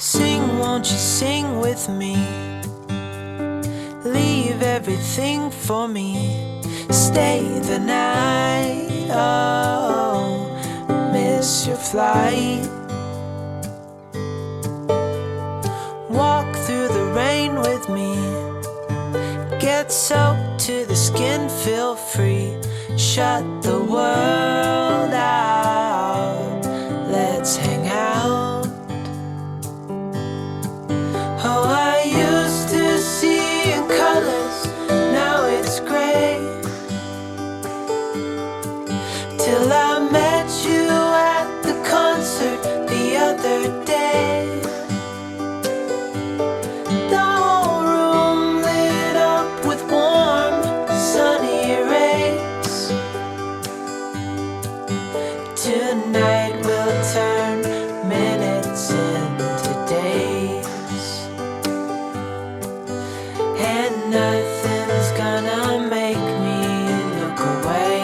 Sing, won't you sing with me? Leave everything for me. Stay the night. Oh, miss your flight. Walk through the rain with me. Get soaked to the skin, feel free. Shut the world out. Let's hang out. Oh, I used to see in colors, now it's gray. Till I met you at the concert the other day. The whole room lit up with warm, sunny rays. Tonight we'll turn minutes into days, and nothing's gonna make me look away.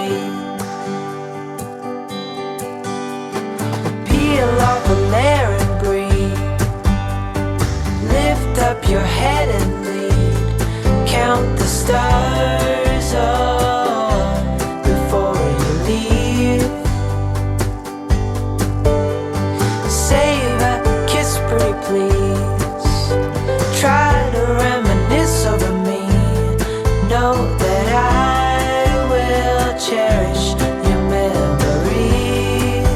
Peel off a layer and breathe. Lift up your head and lead. Count the stars, oh, before you leave. Save a kiss, pretty please. Try to reminisce over me. Know that I will cherish your memories.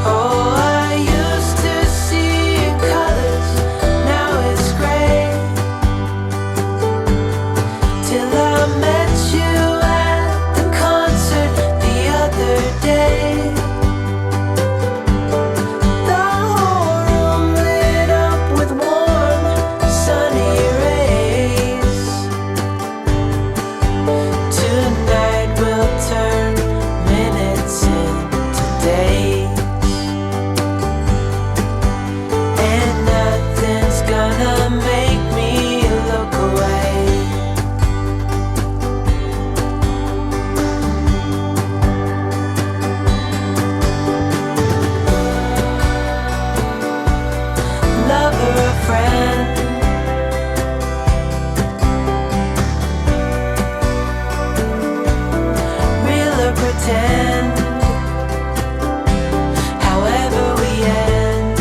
Oh, I used to see in colors, now it's gray. Till I met you at the concert the other day. The whole room lit up with warm, sunny rays. Tonight we'll turn minutes into days, and nothing's gonna make me look away. Lover or friend, real or pretend, however we end.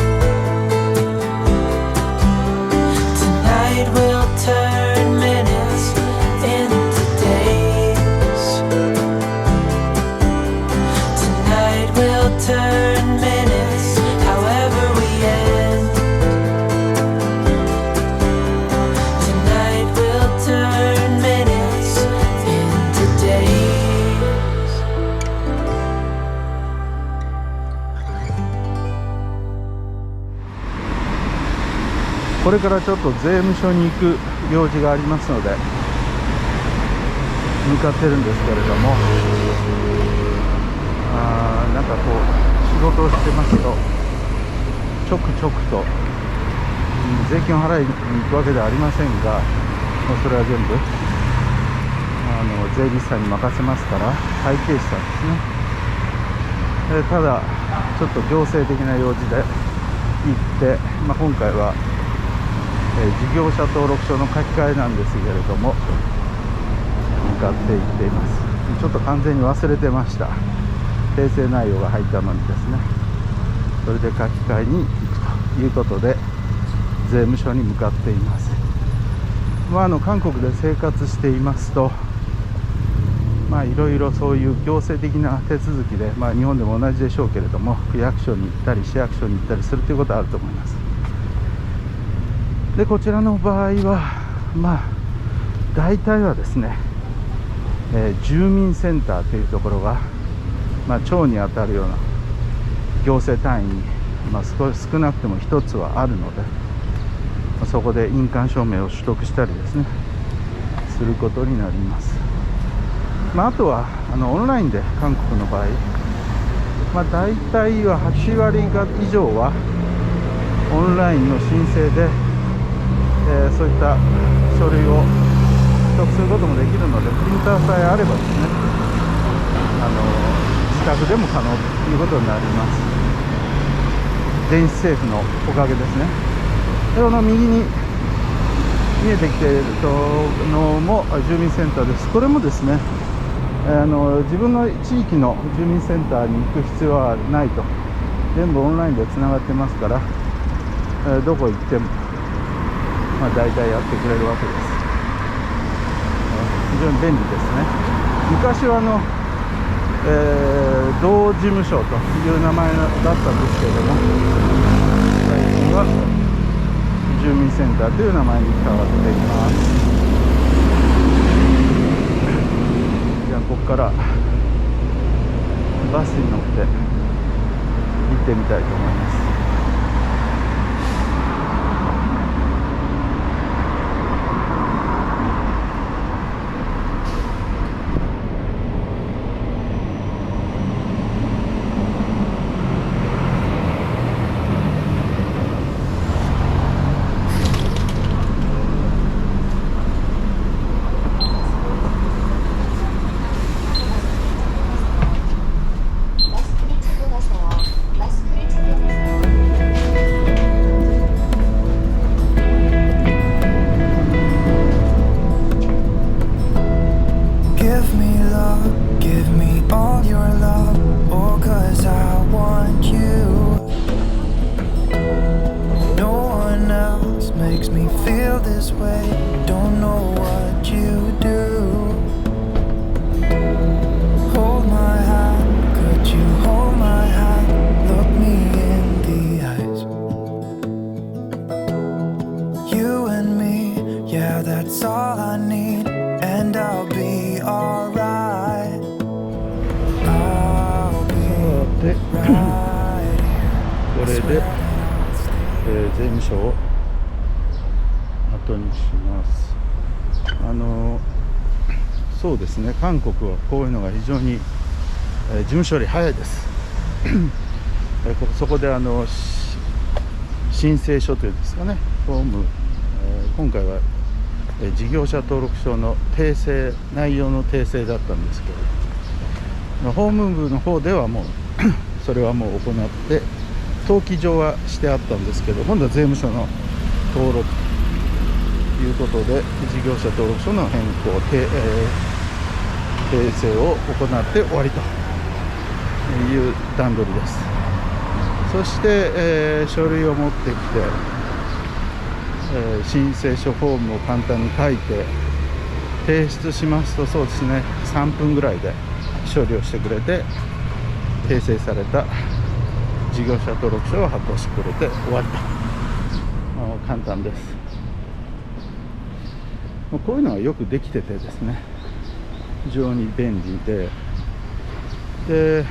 Tonight we'll turn minutes into days. Tonight we'll turn minutes, however we end. Tonight we'll turn minutes into days. これからちょっと税務署に行く用事がありますので向かってるんですけれども、なんかこう仕事をしてますとちょくちょくと税金を払いに行くわけではありませんが、もうそれは全部税理士さんに任せますから、会計士さんですね。ただちょっと行政的な用事で行って、今回は事業者登録書の書き換えなんですけれども、向かっていっています。ちょっと完全に忘れてました。訂正内容が入ったのにですね。それで書き換えに行くということで税務署に向かっています。韓国で生活していますと、いろいろそういう行政的な手続きで、日本でも同じでしょうけれども、区役所に行ったり市役所に行ったりするということはあると思います。でこちらの場合は大体はですね、住民センターというところが、町にあたるような行政単位に、少なくとも一つはあるので、そこで印鑑証明を取得したりですねすることになります。あとはオンラインで韓国の場合、大体は8割以上はオンラインの申請で、そういった書類を取得することもできるので、プリンターさえあればですね、自宅でも可能ということになります。電子政府のおかげですね。でこの右に見えてきているのも住民センターです。これもですね、自分の地域の住民センターに行く必要はないと、全部オンラインでつながってますから、どこ行っても、大体やってくれるわけです。非常に便利ですね。昔は同事務所という名前だったんですけれども、最近は住民センターという名前に変わっています。じゃあここからバスに乗って行ってみたいと思います。これで、税務署を後にします。そうですね、韓国はこういうのが非常に、事務処理早いです。そこで申請書というんですかね、フォーム、今回は、事業者登録書の訂正、内容の訂正だったんですけど、法務部の方ではもうそれはもう行って登記上はしてあったんですけど、今度は税務署の登録ということで事業者登録書の変更、訂正を行って終わりという段取りです。そして、書類を持ってきて、申請書フォームを簡単に書いて提出しますと、そうですね、3分ぐらいで処理をしてくれて、訂正された事業者登録書を発行してくれて終わりと。簡単です。こういうのはよくできててですね、非常に便利で、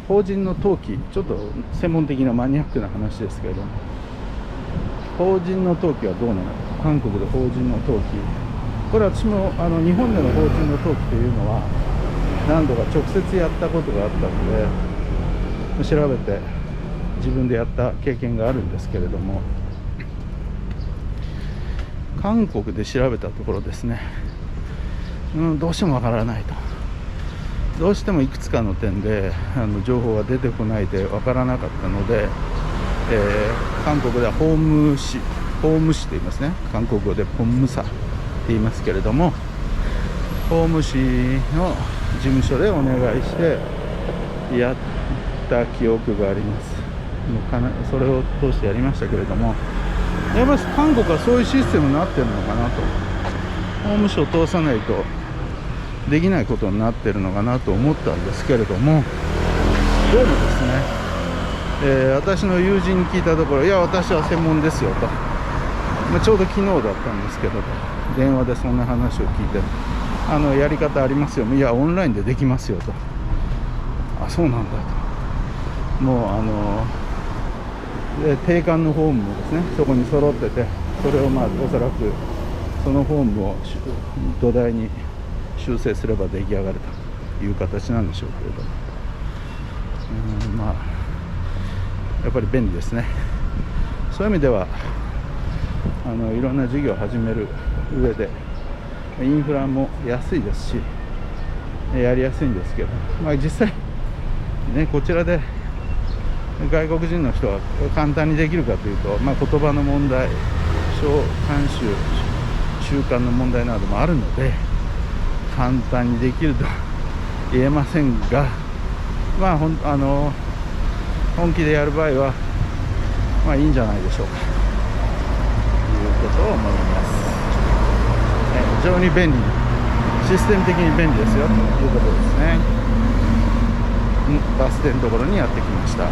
法人の登記、ちょっと専門的なマニアックな話ですけれども、法人の登記はどうなのか。韓国で法人の登記、これは私も日本での法人の登記というのは何度か直接やったことがあったので、調べて自分でやった経験があるんですけれども、韓国で調べたところですね、どうしてもわからないと。どうしてもいくつかの点で情報が出てこないでわからなかったので、韓国では法務士と言いますね。韓国語でポンムサって言いますけれども、法務士の事務所でお願いしてやった記憶があります。それを通してやりましたけれども、やっぱり韓国はそういうシステムになってるのかなと、法務省を通さないとできないことになってるのかなと思ったんですけれども、どうもですね、私の友人に聞いたところ、いや私は専門ですよと、ちょうど昨日だったんですけど、電話でそんな話を聞いて、やり方ありますよ、いやオンラインでできますよと。あ、そうなんだと。もう定款のフォームもですね、そこに揃ってて、それをおそらくそのフォームを土台に修正すれば出来上がるという形なんでしょうけれども、やっぱり便利ですね。そういう意味ではいろんな事業を始める上でインフラも安いですし、やりやすいんですけど、実際ね、こちらで外国人の人は簡単にできるかというと、言葉の問題、慣習習慣の問題などもあるので簡単にできると言えませんが、本気でやる場合はいいんじゃないでしょうかということを思います。非常に便利、システム的に便利ですよということですね。バス停のところにやってきました。